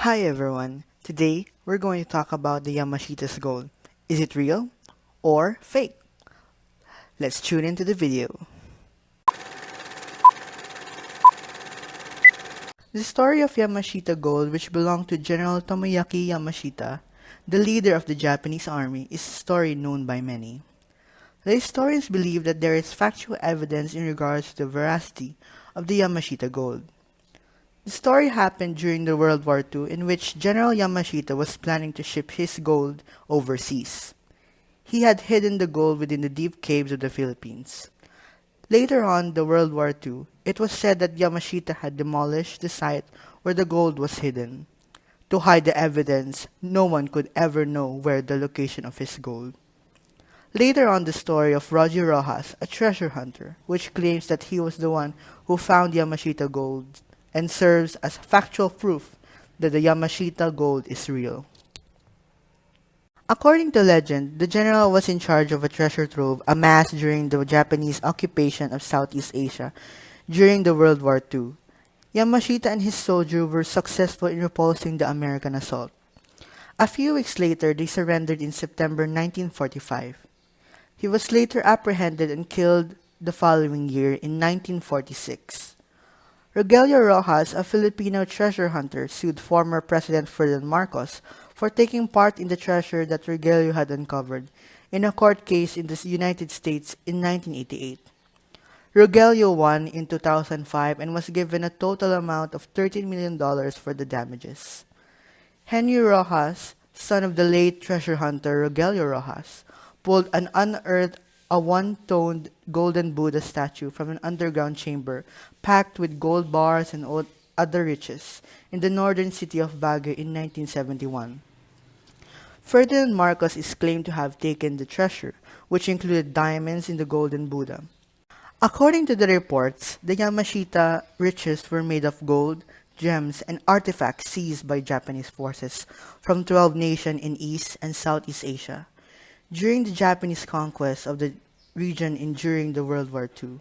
Hi everyone. Today we're going to talk about the Yamashita's gold. Is it real or fake? Let's tune into the video. The story of Yamashita gold, which belonged to General Tomoyaki Yamashita, the leader of the Japanese army, is a story known by many. The historians believe that there is factual evidence in regards to the veracity of the Yamashita gold. The story happened during the World War II, in which General Yamashita was planning to ship his gold overseas. He had hidden the gold within the deep caves of the Philippines. Later on the World War II, it was said that Yamashita had demolished the site where the gold was hidden. To hide the evidence, no one could ever know where the location of his gold. Later on the story of Roger Rojas, a treasure hunter, which claims that he was the one who found Yamashita gold and serves as factual proof that the Yamashita gold is real. According to legend, the general was in charge of a treasure trove amassed during the Japanese occupation of Southeast Asia during the World War II. Yamashita and his soldiers were successful in repulsing the American assault. A few weeks later, they surrendered in September 1945. He was later apprehended and killed the following year in 1946. Rogelio Rojas, a Filipino treasure hunter, sued former President Ferdinand Marcos for taking part in the treasure that Rogelio had uncovered in a court case in the United States in 1988. Rogelio won in 2005 and was given a total amount of $13 million for the damages. Henry Rojas, son of the late treasure hunter Rogelio Rojas, pulled and unearthed a one-toned golden Buddha statue from an underground chamber packed with gold bars and other riches in the northern city of Baguio in 1971. Ferdinand Marcos is claimed to have taken the treasure, which included diamonds in the golden Buddha. According to the reports, the Yamashita riches were made of gold, gems, and artifacts seized by Japanese forces from 12 nations in East and Southeast Asia during the Japanese conquest of the region during the World War II.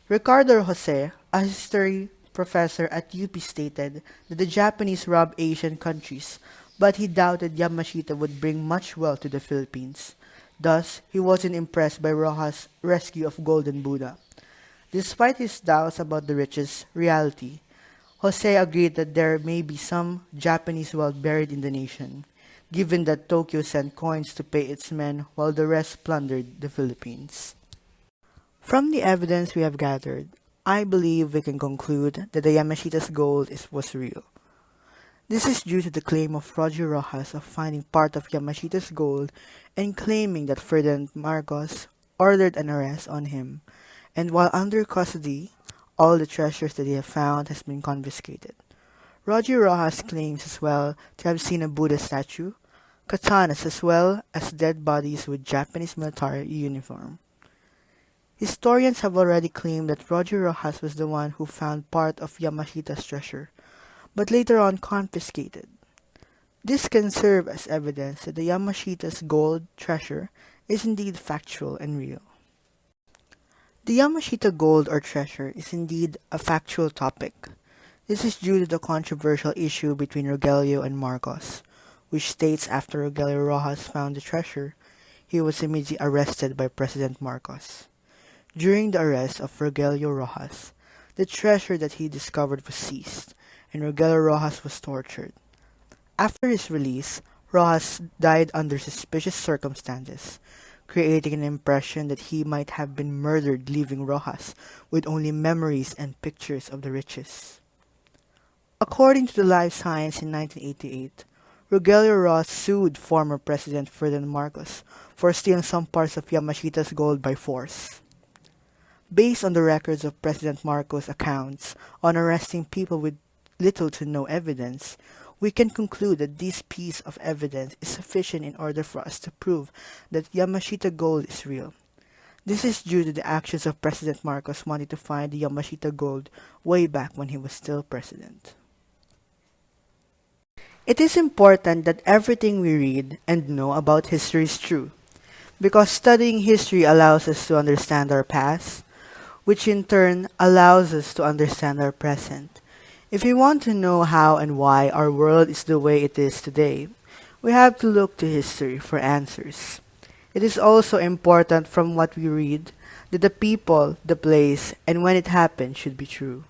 Ricardo Jose, a history professor at UP, stated that the Japanese robbed Asian countries, but he doubted Yamashita would bring much wealth to the Philippines. Thus, he wasn't impressed by Rojas' rescue of Golden Buddha. Despite his doubts about the riches' reality, Jose agreed that there may be some Japanese wealth buried in the nation, given that Tokyo sent coins to pay its men while the rest plundered the Philippines. From the evidence we have gathered, I believe we can conclude that the Yamashita's gold was real. This is due to the claim of Roger Rojas of finding part of Yamashita's gold and claiming that Ferdinand Marcos ordered an arrest on him, and while under custody, all the treasures that he had found has been confiscated. Roger Rojas claims as well to have seen a Buddha statue, katanas as well as dead bodies with Japanese military uniform. Historians have already claimed that Roger Rojas was the one who found part of Yamashita's treasure, but later on confiscated. This can serve as evidence that the Yamashita's gold treasure is indeed factual and real. The Yamashita gold or treasure is indeed a factual topic. This is due to the controversial issue between Rogelio and Marcos, which states after Rogelio Rojas found the treasure, he was immediately arrested by President Marcos. During the arrest of Rogelio Rojas, the treasure that he discovered was seized, and Rogelio Rojas was tortured. After his release, Rojas died under suspicious circumstances, creating an impression that he might have been murdered, leaving Rojas with only memories and pictures of the riches. According to the Life Science in 1988, Rogelio Rojas sued former President Ferdinand Marcos for stealing some parts of Yamashita's gold by force. Based on the records of President Marcos' accounts on arresting people with little to no evidence, we can conclude that this piece of evidence is sufficient in order for us to prove that Yamashita gold is real. This is due to the actions of President Marcos wanting to find the Yamashita gold way back when he was still president. It is important that everything we read and know about history is true, because studying history allows us to understand our past, which in turn allows us to understand our present. If we want to know how and why our world is the way it is today, we have to look to history for answers. It is also important from what we read that the people, the place, and when it happened should be true.